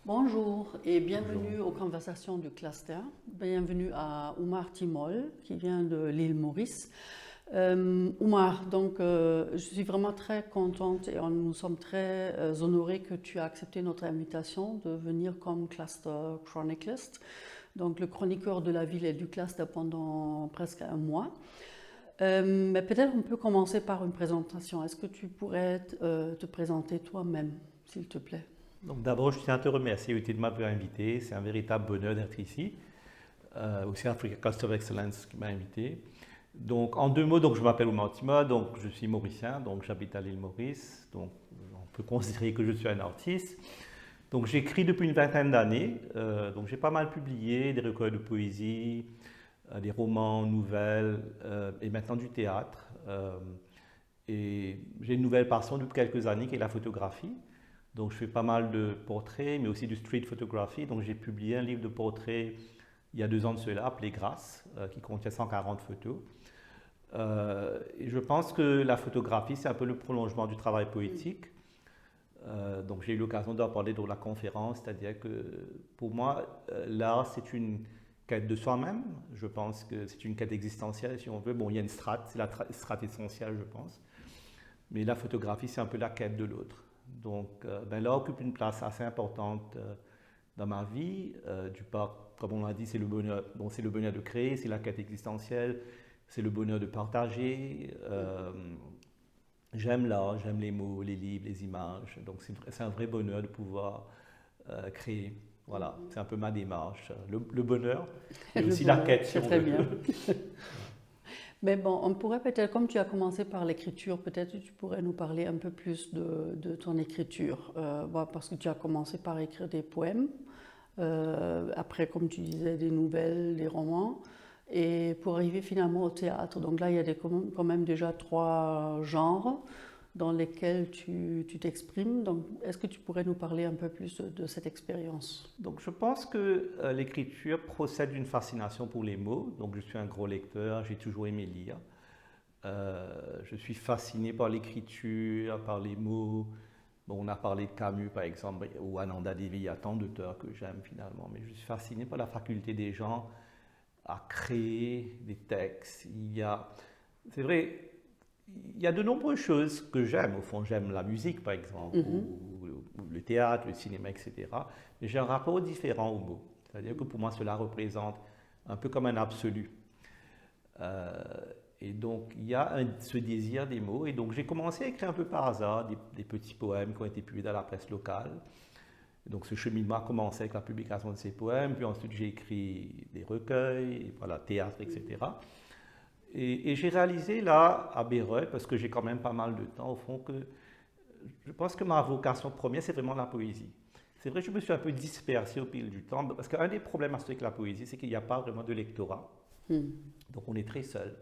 Bonjour et bienvenue Bonjour. aux conversations du cluster. Bienvenue à Oumar Timol qui vient de l'île Maurice. Oumar, je suis vraiment très contente et nous sommes très honorés que tu as accepté notre invitation de venir comme cluster chroniclist, donc le chroniqueur de la ville et du cluster pendant presque un mois. Mais peut-être on peut commencer par une présentation. Est-ce que tu pourrais te présenter toi-même, s'il te plaît? Donc d'abord, je tiens à te remercier Uti, de m'avoir invité. C'est un véritable bonheur d'être ici. Aussi Africa Cluster of Excellence qui m'a invité. Donc en deux mots, donc je m'appelle Oumar Tima, donc je suis mauricien, donc j'habite à l'île Maurice. Donc on peut considérer que je suis un artiste. Donc j'écris depuis une vingtaine d'années. Donc j'ai pas mal publié des recueils de poésie, des romans, nouvelles et maintenant du théâtre. Et j'ai une nouvelle passion depuis quelques années qui est la photographie. Donc je fais pas mal de portraits, mais aussi du street photography. Donc j'ai publié un livre de portraits il y a 2 ans de cela, appelé Grâce, qui contient 140 photos. Et je pense que la photographie, c'est un peu le prolongement du travail poétique. Donc j'ai eu l'occasion d'en parler dans la conférence, c'est-à-dire que pour moi, l'art, c'est une quête de soi-même. Je pense que c'est une quête existentielle, si on veut. Bon, il y a une strate, c'est la strate essentielle, je pense. Mais la photographie, c'est un peu la quête de l'autre. Donc, l'art occupe une place assez importante dans ma vie. Du part, comme on l'a dit, c'est le bonheur. Bon, c'est le bonheur de créer, c'est la quête existentielle, c'est le bonheur de partager. J'aime l'art, j'aime les mots, les livres, les images. Donc, c'est un vrai bonheur de pouvoir créer. Voilà, c'est un peu ma démarche. Le bonheur et Le aussi la bonheur, quête, si c'est on très veut. bien. Mais bon, on pourrait peut-être, comme tu as commencé par l'écriture, peut-être tu pourrais nous parler un peu plus de ton écriture. Parce que tu as commencé par écrire des poèmes, après, comme tu disais, des nouvelles, des romans, et pour arriver finalement au théâtre. Donc là, il y a quand même déjà trois genres dans lesquels tu t'exprimes. Donc, est-ce que tu pourrais nous parler un peu plus de cette expérience? Donc je pense que l'écriture procède d'une fascination pour les mots. Donc je suis un gros lecteur, j'ai toujours aimé lire. Je suis fasciné par l'écriture, par les mots. Bon, on a parlé de Camus par exemple, ou Ananda Devi, il y a tant d'auteurs que j'aime finalement, mais je suis fasciné par la faculté des gens à créer des textes. C'est vrai, il y a de nombreuses choses que j'aime. Au fond, j'aime la musique par exemple, ou le théâtre, le cinéma, etc. Mais j'ai un rapport différent aux mots. C'est-à-dire que pour moi, cela représente un peu comme un absolu. Euh, et donc, il y a ce désir des mots. Et donc, j'ai commencé à écrire un peu par hasard des petits poèmes qui ont été publiés dans la presse locale. Et donc, ce cheminement a commencé avec la publication de ces poèmes. Puis ensuite, j'ai écrit des recueils, voilà, théâtre, etc. Et j'ai réalisé là, à Béreuil, parce que j'ai quand même pas mal de temps, au fond, que je pense que ma vocation première, c'est vraiment la poésie. C'est vrai que je me suis un peu dispersé au fil du temps, parce qu'un des problèmes avec la poésie, c'est qu'il n'y a pas vraiment de lectorat. Donc on est très seul.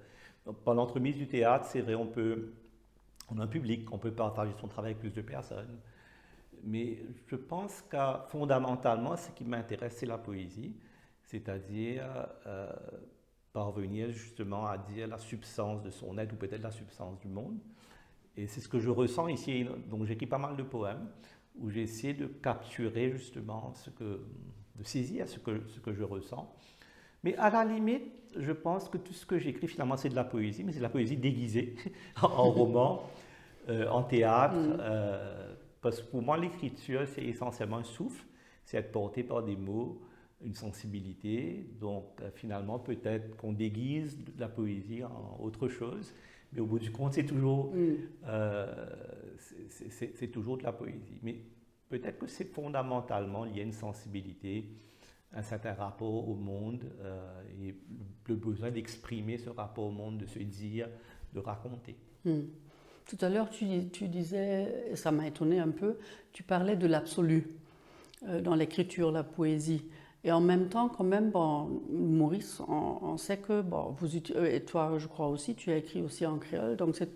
Donc, par l'entremise du théâtre, c'est vrai, on a un public, on peut partager son travail avec plus de personnes. Mais je pense que fondamentalement, ce qui m'intéresse, c'est la poésie, c'est-à-dire parvenir justement à dire la substance de son être ou peut-être la substance du monde. Et c'est ce que je ressens ici. Donc j'écris pas mal de poèmes où j'essaie de capturer justement de saisir ce que je ressens. Mais à la limite, je pense que tout ce que j'écris finalement c'est de la poésie, mais c'est de la poésie déguisée en roman, en théâtre. Parce que pour moi l'écriture c'est essentiellement un souffle, c'est être porté par des mots, une sensibilité. Donc finalement peut-être qu'on déguise la poésie en autre chose, mais au bout du compte euh, c'est toujours de la poésie. Mais peut-être que c'est fondamentalement lié à une sensibilité, un certain rapport au monde et le besoin d'exprimer ce rapport au monde, de se dire, de raconter. Tout à l'heure, tu disais, et ça m'a étonné un peu, tu parlais de l'absolu dans l'écriture, la poésie. Et en même temps, quand même, bon, Maurice, on sait que, bon, et toi, je crois aussi, tu as écrit aussi en créole, donc c'est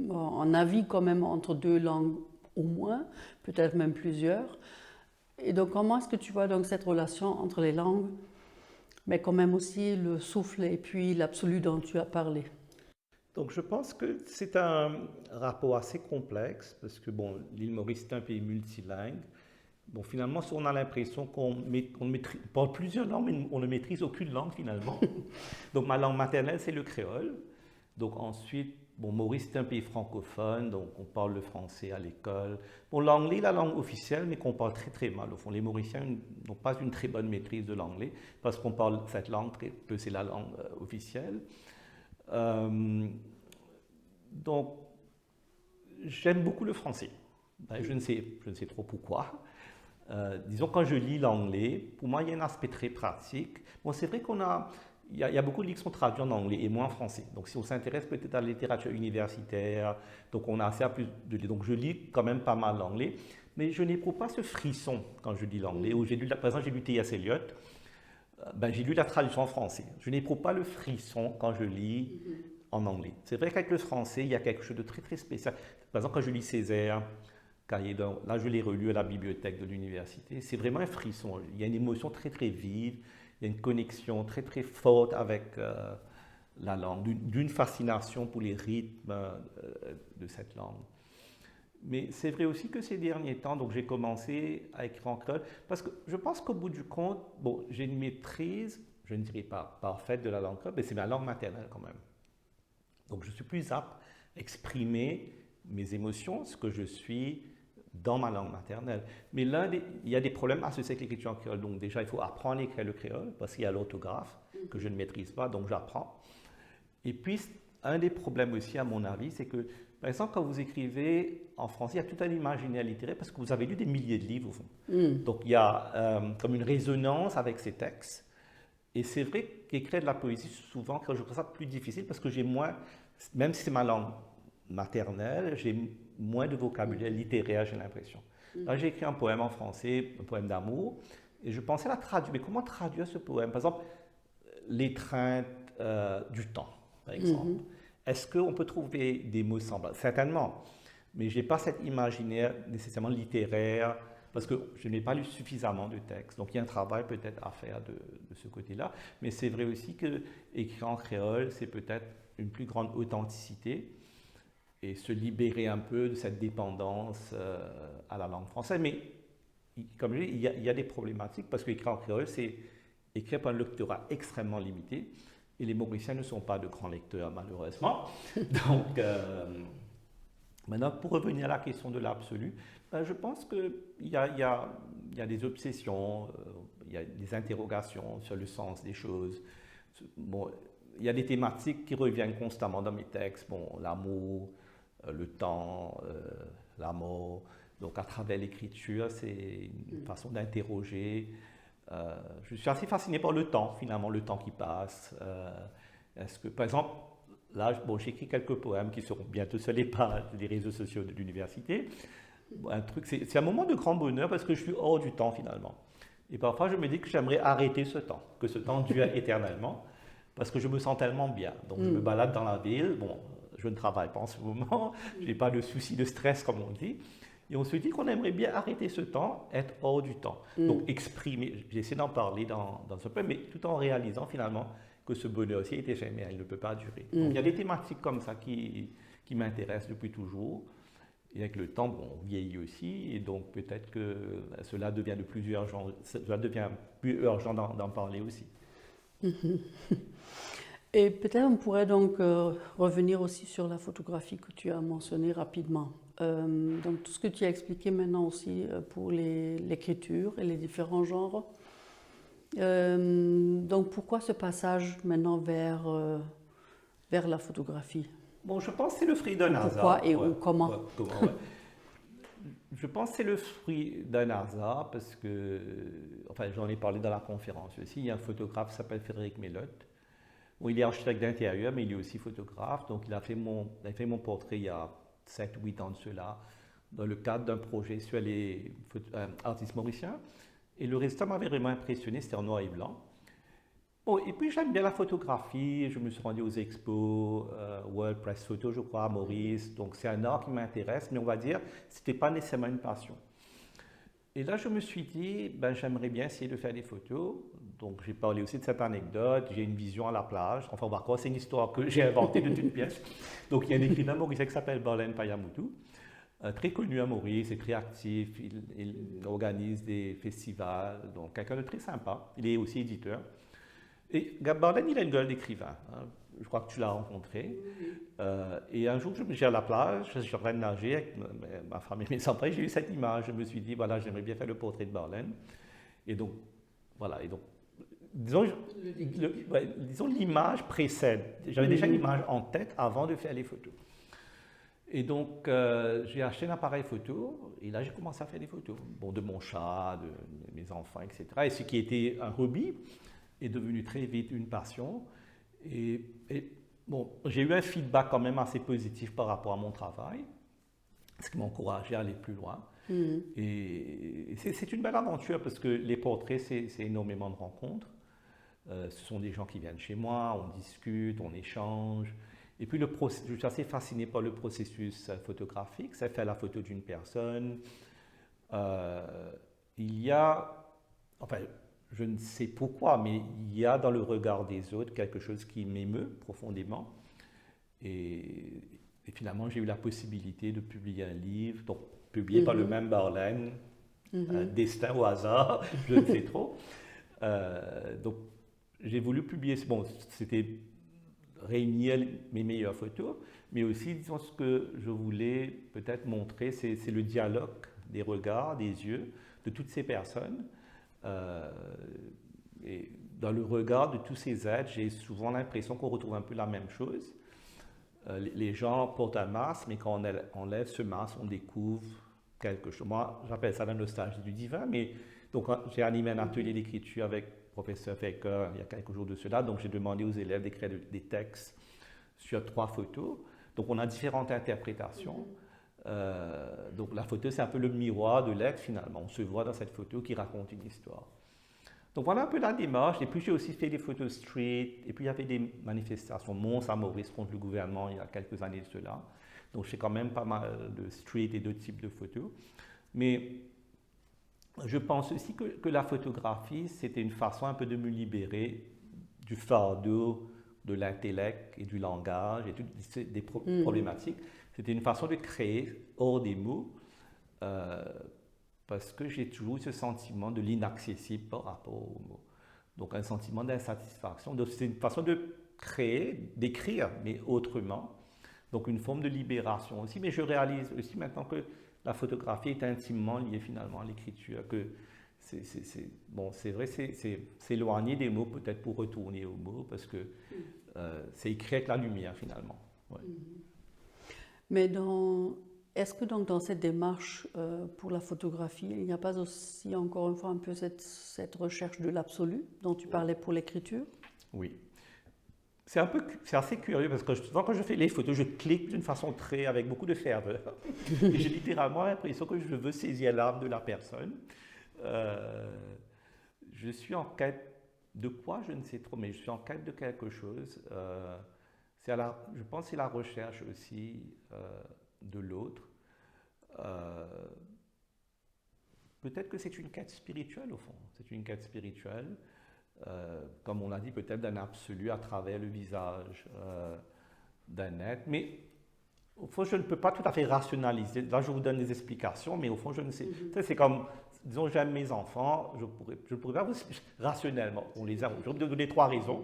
on navigue quand même entre deux langues au moins, peut-être même plusieurs. Et donc, comment est-ce que tu vois donc cette relation entre les langues, mais quand même aussi le souffle et puis l'absolu dont tu as parlé? Donc je pense que c'est un rapport assez complexe parce que bon, l'île Maurice est un pays multilingue. bon, finalement, on a l'impression parle plusieurs langues, mais on ne maîtrise aucune langue finalement. Donc ma langue maternelle, c'est le créole. Donc ensuite, bon, Maurice est un pays francophone, donc on parle le français à l'école. Bon, l'anglais, la langue officielle, mais qu'on parle très très mal. Au fond, les Mauriciens n'ont pas une très bonne maîtrise de l'anglais, parce qu'on parle cette langue très peu, c'est la langue officielle. Donc, j'aime beaucoup le français. Ben, je ne sais trop pourquoi. Disons, quand je lis l'anglais, pour moi, il y a un aspect très pratique. Bon, c'est vrai il y a beaucoup de livres qui sont traduits en anglais et moins en français. Donc, si on s'intéresse peut-être à la littérature universitaire, donc on a assez à plus de lire. Donc, je lis quand même pas mal l'anglais, mais je n'éprouve pas ce frisson quand je lis l'anglais. Ou par exemple, j'ai lu T.S. Eliot, ben, j'ai lu la traduction en français. Je n'éprouve pas le frisson quand je lis en anglais. C'est vrai qu'avec le français, il y a quelque chose de très très spécial. Par exemple, quand je lis Césaire, là, je l'ai relu à la bibliothèque de l'université. C'est vraiment un frisson. Il y a une émotion très, très vive. Il y a une connexion très, très forte avec la langue, d'une fascination pour les rythmes de cette langue. Mais c'est vrai aussi que ces derniers temps, donc j'ai commencé à écrire en créole, parce que je pense qu'au bout du compte, bon, j'ai une maîtrise, je ne dirais pas parfaite de la langue créole, mais c'est ma langue maternelle quand même. Donc je suis plus apte à exprimer mes émotions, ce que je suis dans ma langue maternelle. Mais il y a des problèmes associés avec l'écriture en créole. Donc déjà, il faut apprendre à écrire le créole, parce qu'il y a l'orthographe que je ne maîtrise pas, donc j'apprends. Et puis, un des problèmes aussi, à mon avis, c'est que, par exemple, quand vous écrivez en français, il y a tout un imaginaire littéraire, parce que vous avez lu des milliers de livres, au fond. Donc il y a comme une résonance avec ces textes. Et c'est vrai qu'écrire de la poésie, souvent, je trouve ça plus difficile, parce que j'ai moins, même si c'est ma langue maternelle, j'ai moins de vocabulaire littéraire, j'ai l'impression. Là, j'ai écrit un poème en français, un poème d'amour, et je pensais la traduire. Mais comment traduire ce poème? Par exemple, l'étreinte du temps, par exemple. Est-ce qu'on peut trouver des mots semblables? Certainement, mais je n'ai pas cet imaginaire nécessairement littéraire, parce que je n'ai pas lu suffisamment de textes. Donc il y a un travail peut-être à faire de ce côté-là. Mais c'est vrai aussi que écrire en créole, c'est peut-être une plus grande authenticité et se libérer un peu de cette dépendance à la langue française. Mais comme je dis, il y a des problématiques, parce qu'écrire en créole, c'est écrire par un lectorat extrêmement limité. Et les Mauriciens ne sont pas de grands lecteurs, malheureusement. Donc, maintenant, pour revenir à la question de l'absolu, je pense qu'il y a des obsessions, il y a des interrogations sur le sens des choses. Bon, il y a des thématiques qui reviennent constamment dans mes textes. Bon, l'amour, le temps, la mort. Donc, à travers l'écriture, c'est une façon d'interroger. Je suis assez fasciné par le temps, finalement, le temps qui passe. Est-ce que, par exemple, là, bon, j'écris quelques poèmes qui seront bientôt sur les pages des réseaux sociaux de l'université. Un truc, c'est un moment de grand bonheur parce que je suis hors du temps, finalement. Et parfois, je me dis que j'aimerais arrêter ce temps, que ce temps dure éternellement, parce que je me sens tellement bien. Donc, je me balade dans la ville. Bon, je ne travaille pas en ce moment, je n'ai pas de souci de stress, comme on dit. Et on se dit qu'on aimerait bien arrêter ce temps, être hors du temps. Donc exprimer, j'essaie d'en parler dans ce poème, mais tout en réalisant finalement que ce bonheur aussi est éphémère, il ne peut pas durer. Donc il y a des thématiques comme ça qui m'intéressent depuis toujours. Et avec le temps, bon, on vieillit aussi, et donc peut-être que cela devient plus urgent d'en parler aussi. Et peut-être on pourrait donc revenir aussi sur la photographie que tu as mentionnée rapidement. Donc tout ce que tu as expliqué maintenant aussi pour l'écriture et les différents genres. Donc pourquoi ce passage maintenant vers la photographie? Bon, je pense que c'est le fruit d'un hasard. Pourquoi et comment? Je pense que c'est le fruit d'un hasard parce que, enfin j'en ai parlé dans la conférence aussi, il y a un photographe qui s'appelle Frédéric Melotte. Bon, il est architecte d'intérieur, mais il est aussi photographe. Donc, il a fait mon portrait il y a 7 ou 8 ans de cela, dans le cadre d'un projet sur les artistes mauriciens. Et le résultat m'avait vraiment impressionné, c'était en noir et blanc. Bon, et puis, j'aime bien la photographie. Je me suis rendu aux expos, World Press Photo, je crois, à Maurice. Donc, c'est un art qui m'intéresse, mais on va dire, ce n'était pas nécessairement une passion. Et là, je me suis dit, j'aimerais bien essayer de faire des photos. Donc, j'ai parlé aussi de cette anecdote. J'ai une vision à la plage. Enfin, on va voir, c'est une histoire que j'ai inventée de toute pièce. Donc, il y a un écrivain mauricien qui s'appelle Barlène Payamutu. très connu à Maurice, c'est très actif, il organise des festivals, donc quelqu'un de très sympa. Il est aussi éditeur. Et Gab Barlen, il a une gueule d'écrivain, hein. Je crois que tu l'as rencontré. Et un jour, j'ai à la plage, je suis en train de nager avec ma femme et mes enfants, j'ai eu cette image. Je me suis dit, voilà, j'aimerais bien faire le portrait de Barlen. Et donc, voilà. Et donc, disons, disons l'image précède. J'avais déjà une image en tête avant de faire les photos. Et donc, j'ai acheté un appareil photo, et là, j'ai commencé à faire des photos. Bon, de mon chat, de mes enfants, etc. Et ce qui était un hobby est devenu très vite une passion. Et bon, j'ai eu un feedback quand même assez positif par rapport à mon travail, ce qui m'a encouragé à aller plus loin. Et c'est une belle aventure parce que les portraits, c'est énormément de rencontres. Ce sont des gens qui viennent chez moi, on discute, on échange. Et puis, je suis assez fasciné par le processus photographique. Ça fait la photo d'une personne. Il y a, enfin, je ne sais pourquoi, mais il y a dans le regard des autres quelque chose qui m'émeut profondément. Et finalement, j'ai eu la possibilité de publier un livre, donc publié par le même Barlen, destin au hasard, je ne sais trop. Donc, j'ai voulu publier, bon, c'était réunir mes meilleures photos, mais aussi, disons, ce que je voulais peut-être montrer, c'est le dialogue des regards, des yeux de toutes ces personnes. Et dans le regard de tous ces êtres, j'ai souvent l'impression qu'on retrouve un peu la même chose. Les gens portent un masque, mais quand on enlève ce masque, on découvre quelque chose. Moi, j'appelle ça la nostalgie du divin, mais donc j'ai animé un atelier d'écriture avec le professeur Faker il y a quelques jours de cela, donc j'ai demandé aux élèves d'écrire des textes sur 3 photos. Donc on a différentes interprétations. Donc la photo, c'est un peu le miroir de l'être finalement. On se voit dans cette photo qui raconte une histoire. Donc voilà un peu la démarche. Et puis j'ai aussi fait des photos street. Et puis il y avait des manifestations monstres à Maurice contre le gouvernement il y a quelques années de cela. Donc je fais quand même pas mal de street et d'autres types de photos. Mais je pense aussi que la photographie, c'était une façon un peu de me libérer du fardeau de l'intellect et du langage et toutes des problématiques. C'était une façon de créer hors des mots. Parce que j'ai toujours eu ce sentiment de l'inaccessible par rapport aux mots. Donc un sentiment d'insatisfaction. Donc c'est une façon de créer, d'écrire, mais autrement. Donc une forme de libération aussi. Mais je réalise aussi maintenant que la photographie est intimement liée finalement à l'écriture. Que bon, c'est vrai, c'est s'éloigner des mots peut-être pour retourner aux mots, parce que c'est écrire avec la lumière finalement. Ouais. Mais est-ce que donc dans cette démarche pour la photographie, il n'y a pas aussi encore une fois un peu cette recherche de l'absolu dont tu parlais pour l'écriture? Oui. C'est assez curieux parce que souvent quand je fais les photos, je clique d'une façon avec beaucoup de ferveur. Et j'ai littéralement l'impression que je veux saisir l'âme de la personne. Je suis en quête de quoi, je ne sais trop, mais je suis en quête de quelque chose. Je pense que c'est la recherche aussi de l'autre. Peut-être que c'est une quête spirituelle au fond. C'est une quête spirituelle. Comme on l'a dit, peut-être d'un absolu à travers le visage d'un être. Mais au fond, je ne peux pas tout à fait rationaliser. Là, je vous donne des explications, mais au fond, je ne sais. C'est comme, disons, j'aime mes enfants, je pourrais pas vous rationnellement. On les a. Je vais vous donner 3 raisons,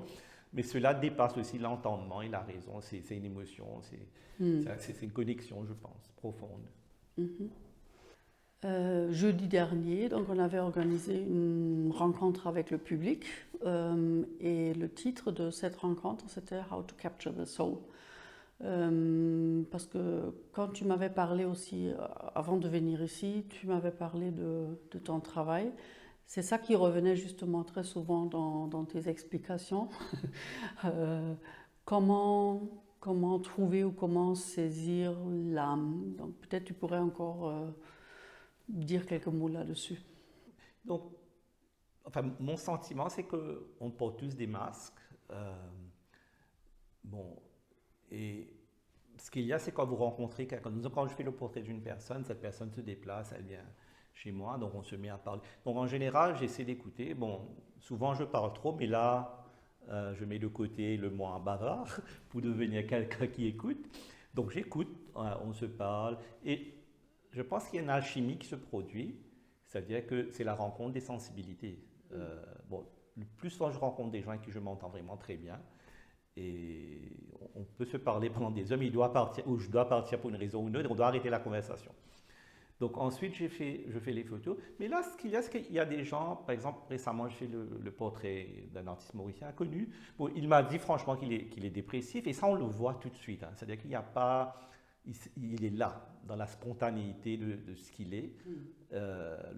mais cela dépasse aussi l'entendement et la raison. C'est une émotion, c'est une connexion, je pense, profonde. Jeudi dernier, donc on avait organisé une rencontre avec le public et le titre de cette rencontre c'était How to Capture the Soul. Parce que quand tu m'avais parlé aussi, avant de venir ici, tu m'avais parlé de ton travail. C'est ça qui revenait justement très souvent dans tes explications. Comment trouver ou comment saisir l'âme. Donc peut-être tu pourrais encore dire quelques mots là-dessus. Donc, enfin, mon sentiment, c'est qu'on porte tous des masques. Bon, et ce qu'il y a, c'est quand vous rencontrez quelqu'un. Quand je fais le portrait d'une personne, cette personne se déplace, elle vient chez moi, donc on se met à parler. Donc en général, j'essaie d'écouter. Bon, souvent je parle trop, mais là, je mets de côté le moi bavard pour devenir quelqu'un qui écoute. Donc j'écoute, on se parle. Et je pense qu'il y a une alchimie qui se produit, c'est-à-dire que c'est la rencontre des sensibilités. Bon, le plus souvent, je rencontre des gens avec qui je m'entends vraiment très bien, et on peut se parler pendant des heures, mais il doit partir, ou je dois partir pour une raison ou une autre, on doit arrêter la conversation. Donc ensuite, je fais les photos. Mais là, ce qu'il y a, c'est qu'il y a des gens, par exemple, récemment, j'ai fait le portrait d'un artiste mauricien connu. Bon, il m'a dit franchement qu'il est dépressif, et ça, on le voit tout de suite. Hein. C'est-à-dire qu'il n'y a pas... Il est là, dans la spontanéité de ce qu'il est.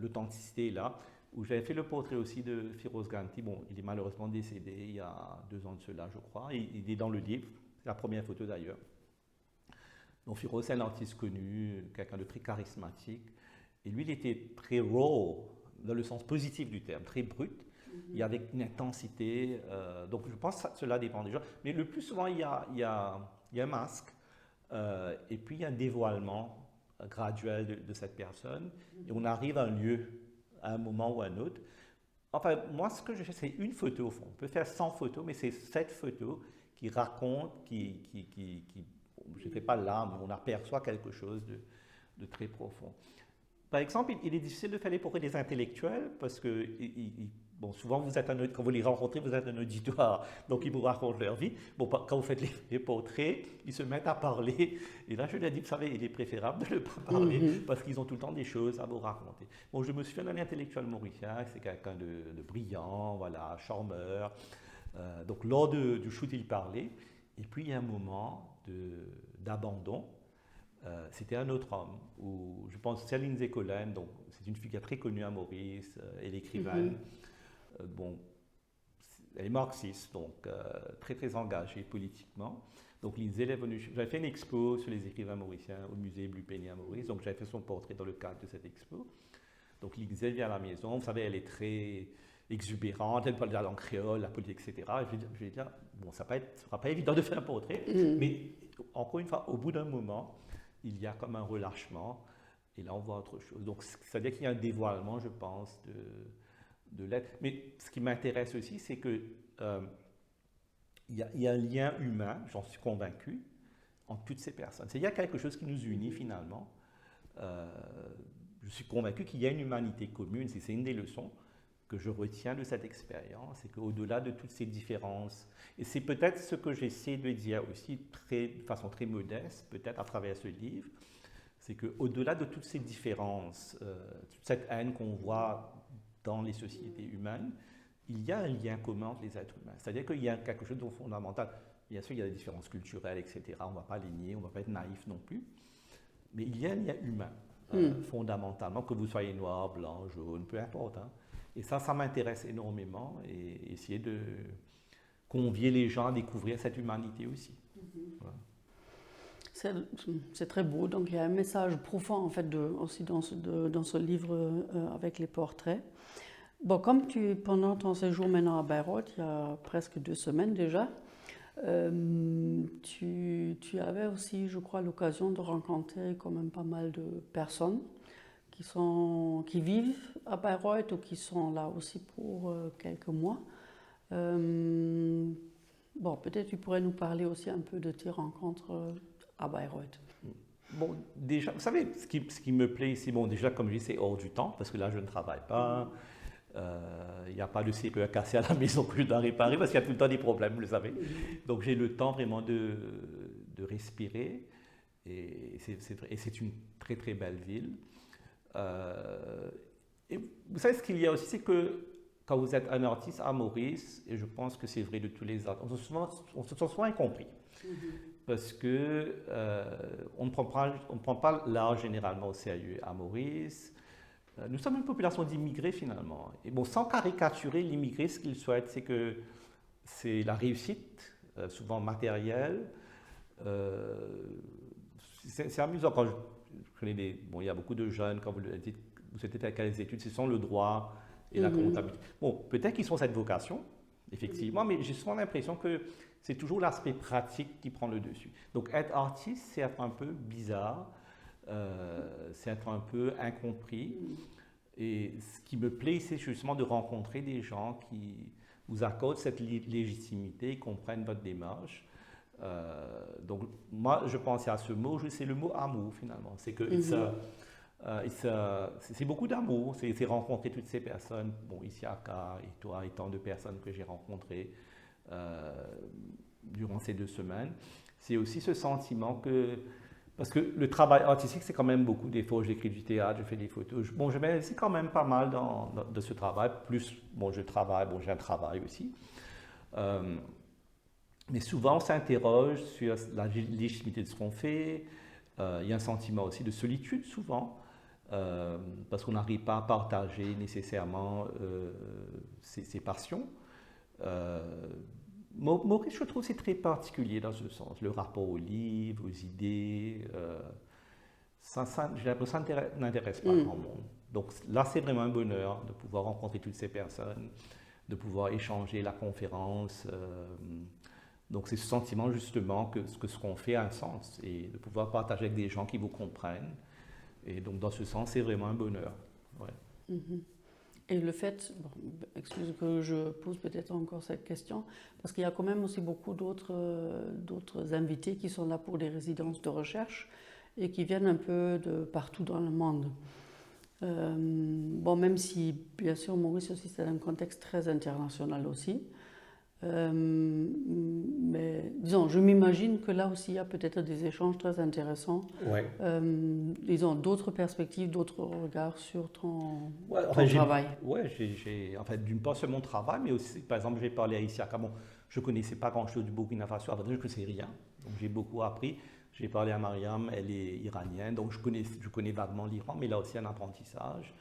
L'authenticité est là. Où j'avais fait le portrait aussi de Firoz Ganti. Bon, il est malheureusement décédé il y a 2 ans de cela, je crois. Il est dans le livre. C'est la première photo d'ailleurs. Donc Firoz, c'est un artiste connu, quelqu'un de très charismatique. Et lui, il était très raw, dans le sens positif du terme, très brut. Il y avait une intensité. Donc je pense que cela dépend des gens. Mais le plus souvent, il y a un masque. Et puis il y a un dévoilement graduel de cette personne. Et on arrive à un lieu, à un moment ou à un autre. Enfin, moi, ce que je fais, c'est une photo au fond. On peut faire 100 photos, mais c'est cette photo qui raconte, je ne fais pas là, mais on aperçoit quelque chose de très profond. Par exemple, il est difficile de faire les portraits des intellectuels parce que, bon, souvent, quand vous les rencontrez, vous êtes un auditoire, donc ils vous racontent leur vie. Bon, quand vous faites les portraits, ils se mettent à parler. Et là, je lui ai dit, vous savez, il est préférable de ne pas parler parce qu'ils ont tout le temps des choses à vous raconter. Bon, je me suis fait un intellectuel mauricien, c'est quelqu'un de brillant, voilà, charmeur. Donc, lors du shoot, il parlait. Et puis, il y a un moment d'abandon. C'était un autre homme, où je pense Céline Zécolin, donc c'est une figure très connue à Maurice, elle est écrivaine, bon, elle est marxiste, donc très très engagée politiquement. Donc Lindsay est venue, j'avais fait une expo sur les écrivains mauriciens au musée Blupenny à Maurice, donc j'avais fait son portrait dans le cadre de cette expo. Donc Lindsay vient à la maison, vous savez, elle est très exubérante, elle parle de la langue créole, la politique, etc. Et je vais dire, bon, ça ne sera pas évident de faire un portrait, mais encore une fois, au bout d'un moment, il y a comme un relâchement, et là on voit autre chose. Donc c'est-à-dire qu'il y a un dévoilement, je pense, de l'être. Mais ce qui m'intéresse aussi, c'est que il y a un lien humain, j'en suis convaincu, entre toutes ces personnes. Il y a quelque chose qui nous unit finalement. Je suis convaincu qu'il y a une humanité commune, c'est une des leçons que je retiens de cette expérience, c'est qu'au-delà de toutes ces différences, et c'est peut-être ce que j'essaie de dire aussi de façon très modeste, peut-être à travers ce livre, c'est qu'au-delà de toutes ces différences, toute cette haine qu'on voit dans les sociétés humaines, il y a un lien commun entre les êtres humains. C'est-à-dire qu'il y a quelque chose de fondamental. Bien sûr, il y a des différences culturelles, etc. On ne va pas les nier, on ne va pas être naïf non plus. Mais il y a un lien humain, fondamentalement, que vous soyez noir, blanc, jaune, peu importe. Hein. Et ça m'intéresse énormément, et essayer de convier les gens à découvrir cette humanité aussi. Voilà. C'est très beau, donc il y a un message profond en fait aussi dans ce livre avec les portraits. Bon, comme pendant ton séjour maintenant à Bayreuth, il y a presque 2 semaines déjà, tu avais aussi, je crois, l'occasion de rencontrer quand même pas mal de personnes qui vivent à Bayreuth ou qui sont là aussi pour quelques mois. Bon, peut-être tu pourrais nous parler aussi un peu de tes rencontres à Bayreuth. Bon, déjà, vous savez, ce qui me plaît ici, bon, déjà, comme je dis, c'est hors du temps, parce que là, je ne travaille pas. Il n'y a pas de CPE cassé à la maison que je dois réparer, parce qu'il y a tout le temps des problèmes, vous le savez. Donc, j'ai le temps vraiment de respirer. Et c'est une très, très belle ville. Et vous savez, ce qu'il y a aussi, c'est que quand vous êtes un artiste à Maurice, et je pense que c'est vrai de tous les artistes, on se sent souvent incompris. Parce que on ne prend pas l'art généralement au sérieux à Maurice. Nous sommes une population d'immigrés finalement. Et bon, sans caricaturer l'immigré, ce qu'il souhaite, c'est que c'est la réussite, souvent matérielle. C'est amusant quand je connais bon, il y a beaucoup de jeunes, quand vous dites, vous êtes à quelles études, ce sont le droit et la comptabilité. Bon, peut-être qu'ils ont cette vocation, effectivement, mais j'ai souvent l'impression que c'est toujours l'aspect pratique qui prend le dessus. Donc être artiste, c'est être un peu bizarre, c'est être un peu incompris. Et ce qui me plaît, c'est justement de rencontrer des gens qui vous accordent cette légitimité, comprennent votre démarche. Donc moi, je pensais à ce mot, c'est le mot amour finalement. C'est que C'est beaucoup d'amour, c'est rencontrer toutes ces personnes, bon, Isiaka et toi et tant de personnes que j'ai rencontrées durant ces 2 semaines. C'est aussi ce sentiment que, parce que le travail artistique, c'est quand même beaucoup d'efforts. J'écris du théâtre, je fais des photos. Bon, je m'investis quand même pas mal de ce travail. Plus, bon, je travaille, bon, j'ai un travail aussi. Mais souvent, on s'interroge sur la légitimité de ce qu'on fait. Il y a un sentiment aussi de solitude, souvent, parce qu'on n'arrive pas à partager nécessairement ses passions. Maurice, je trouve, c'est très particulier dans ce sens. Le rapport aux livres, aux idées, j'ai l'impression que ça n'intéresse pas grand monde. Donc là, c'est vraiment un bonheur de pouvoir rencontrer toutes ces personnes, de pouvoir échanger la conférence. Donc c'est ce sentiment justement que ce qu'on fait a un sens et de pouvoir partager avec des gens qui vous comprennent. Et donc dans ce sens, c'est vraiment un bonheur. Ouais. Et le fait, bon, excuse que je pose peut-être encore cette question, parce qu'il y a quand même aussi beaucoup d'autres invités qui sont là pour des résidences de recherche et qui viennent un peu de partout dans le monde. Bon, même si, bien sûr, Maurice aussi, c'est un contexte très international aussi. Mais disons, je m'imagine que là aussi, il y a peut-être des échanges très intéressants. Ouais. Disons, d'autres perspectives, d'autres regards sur ton Enfin, travail. Ouais, en fait, d'une part sur mon travail, mais aussi, par exemple, j'ai parlé à Isiaka. Bon, je ne connaissais pas grand-chose du Burkina Faso, avant, je ne connaissais rien. Donc j'ai beaucoup appris. J'ai parlé à Mariam, elle est iranienne, donc je connais vaguement l'Iran, mais là aussi un apprentissage.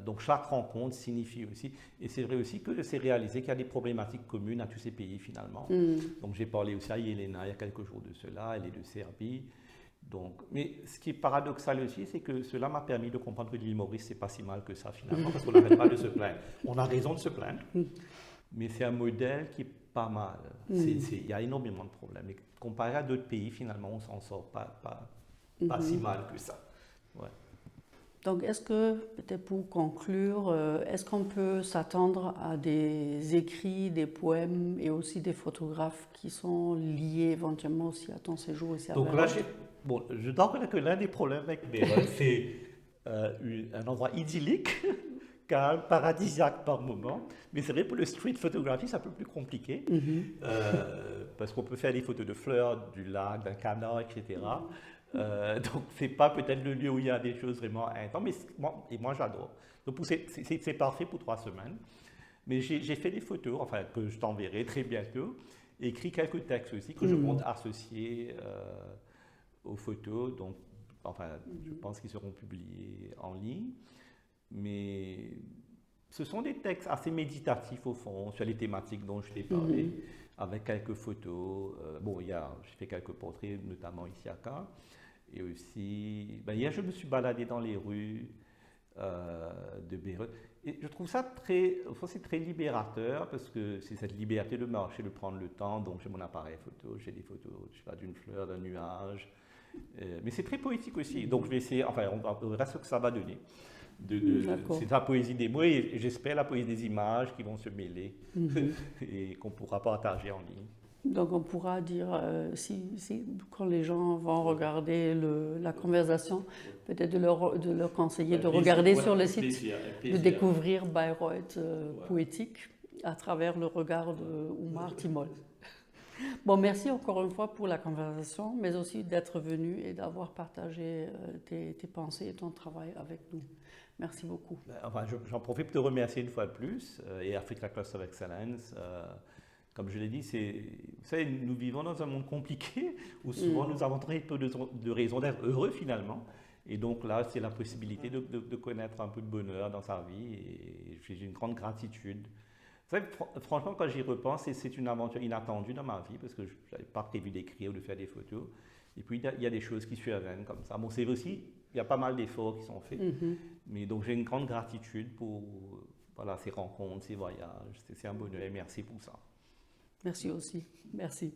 Donc chaque rencontre signifie aussi, et c'est vrai aussi que c'est réalisé qu'il y a des problématiques communes à tous ces pays finalement. Donc j'ai parlé aussi à Yelena il y a quelques jours de cela, elle est de Serbie. Donc, mais ce qui est paradoxal aussi, c'est que cela m'a permis de comprendre que l'île Maurice, c'est pas si mal que ça finalement, parce qu'on n'arrête pas de se plaindre. On a raison de se plaindre, mais c'est un modèle qui est pas mal. Il y a énormément de problèmes. Et comparé à d'autres pays, finalement, on s'en sort pas si mal que ça. Ouais. Donc, est-ce que, peut-être pour conclure, est-ce qu'on peut s'attendre à des écrits, des poèmes et aussi des photographes qui sont liés éventuellement aussi à ton séjour ici à Donc là, Beyrouth? je dois reconnaître que l'un des problèmes avec Beyrouth, c'est un endroit idyllique, calme, paradisiaque par moment. Mais c'est vrai, pour le street photography, c'est un peu plus compliqué. Parce qu'on peut faire des photos de fleurs, du lac, d'un canard, etc. Donc, c'est pas peut-être le lieu où il y a des choses vraiment intenses, mais moi j'adore. Donc, c'est parfait pour 3 semaines. Mais j'ai fait des photos, enfin, que je t'enverrai très bientôt, et écrit quelques textes aussi que je compte associer aux photos. Donc, enfin, je pense qu'ils seront publiés en ligne. Mais ce sont des textes assez méditatifs au fond, sur les thématiques dont je t'ai parlé, avec quelques photos. Bon, j'ai fait quelques portraits, notamment Isiaka. Et aussi, hier, je me suis baladé dans les rues de Beyrouth. Et je trouve ça c'est très libérateur parce que c'est cette liberté de marcher, de prendre le temps. Donc, j'ai mon appareil photo, j'ai des photos, je sais pas, d'une fleur, d'un nuage. Mais c'est très poétique aussi. Donc, je vais essayer, enfin, on verra ce que ça va donner. C'est la poésie des mots et j'espère la poésie des images qui vont se mêler et qu'on pourra partager en ligne. Donc on pourra dire, quand les gens vont regarder la conversation, peut-être de leur conseiller de regarder sur le site, de découvrir Bayreuth poétique à travers le regard de Oumar Timol. Bon, merci encore une fois pour la conversation, mais aussi d'être venu et d'avoir partagé tes pensées et ton travail avec nous. Merci beaucoup. Enfin, j'en profite pour te remercier une fois de plus et Africa Cluster of Excellence. Comme je l'ai dit, vous savez, nous vivons dans un monde compliqué où souvent nous avons très peu de raisons d'être heureux finalement. Et donc là, c'est la possibilité de connaître un peu de bonheur dans sa vie et j'ai une grande gratitude. Vous savez, franchement, quand j'y repense, c'est une aventure inattendue dans ma vie parce que je n'avais pas prévu d'écrire ou de faire des photos. Et puis, il y a des choses qui surviennent comme ça. Bon, c'est aussi, il y a pas mal d'efforts qui sont faits. Mais donc, j'ai une grande gratitude pour voilà, ces rencontres, ces voyages. C'est un bonheur et merci pour ça. Merci aussi. Merci.